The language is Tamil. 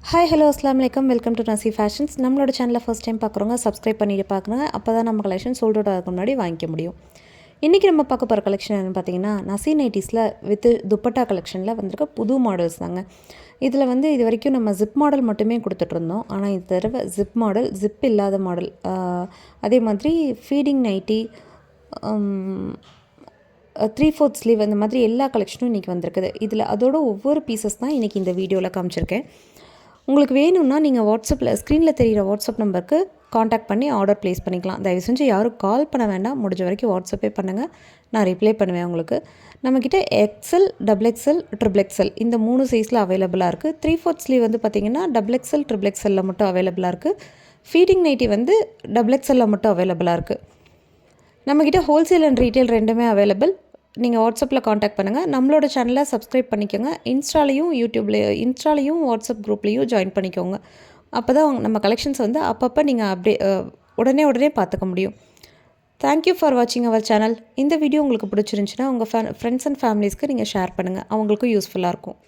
ஹாய் ஹலோ அஸ்லாம் வலைக்கம் வெல்கம் டு நசி ஃபேஷன்ஸ். நம்மளோட சேனலை ஃபஸ்ட் டைம் பார்க்குறவங்க சப்ஸ்கிரைப் பண்ணிட்டு பார்க்குறோங்க. அப்போ தான் நம்ம கலெக்ஷன் சோல்ட் அவுட் ஆகிறதுக்கு முன்னாடி வாங்கிக்க முடியும். இன்றைக்கி நம்ம பார்க்க போகிற கலெக்ஷன் என்னென்னு பார்த்தீங்கன்னா, நசி நைட்டிஸில் வித் துப்பட்டா கலெக்ஷனில் வந்திருக்க புது மாடல்ஸ் தாங்க. இதில் வந்து இது வரைக்கும் நம்ம ஜிப் மாடல் மட்டுமே கொடுத்துட்ருந்தோம். ஆனால் இந்த தடவை ஜிப் மாடல், ஜிப் இல்லாத மாடல், அதே மாதிரி ஃபீடிங் நைட்டி, 3/4 ஸ்லீவ், அந்த மாதிரி எல்லா கலெக்ஷனும் இன்றைக்கி வந்திருக்குது. இதில் அதோட ஒவ்வொரு பீசஸ் தான் இன்றைக்கி இந்த வீடியோவில் காமிச்சிருக்கேன். உங்களுக்கு வேணும்னா நீங்கள் வாட்ஸ்அப்பில் ஸ்க்ரீனில் தெரிகிற வாட்ஸ்அப் நம்பருக்கு காண்டாக்ட் பண்ணி ஆர்டர் ப்ளேஸ் பண்ணிக்கலாம். தயவு செஞ்சு யாரும் கால் பண்ண வேண்டாம், முடிஞ்ச வரைக்கும் வாட்ஸ்அப்பே பண்ணுங்கள், நான் ரிப்ளை பண்ணுவேன் உங்களுக்கு. நம்மக்கிட்ட எக்ஸல், XXL, XXL இந்த 3 சைஸில் அவைலபிளாக இருக்குது. 3/4 ஸ்லீவ் வந்து பார்த்திங்கன்னா XXL, XXLல மட்டும் அவைலபிளாக இருக்குது. ஃபீடிங் நைட்டி வந்து XXLல மட்டும் அவைலபிளாக இருக்குது. நம்மக்கிட்ட ஹோல்சேல் அண்ட் ரீட்டைல் ரெண்டுமே அவைலபிள். நீங்கள் வாட்ஸ்அப்பில் காண்டாக்ட் பண்ணுங்கள். நம்மளோட சேனலை சப்ஸ்கிரைப் பண்ணிக்கோங்க. இன்ஸ்டாலையும் வாட்ஸ்அப் குரூப்லேயும் ஜாயின் பண்ணிக்கோங்க. அப்போ தான் நம்ம கலெக்ஷன்ஸ் வந்து அப்பப்போ நீங்கள் உடனே பார்த்துக்க முடியும். தேங்க்யூ ஃபார் வாட்சிங் அவர் சேனல். இந்த வீடியோ உங்களுக்கு பிடிச்சிருந்துச்சுன்னா உங்கள் ஃப்ரெண்ட்ஸ் அண்ட் ஃபேமிலிஸ்க்கு நீங்கள் ஷேர் பண்ணுங்கள், அவங்களுக்கும் யூஸ்ஃபுல்லாக இருக்கும்.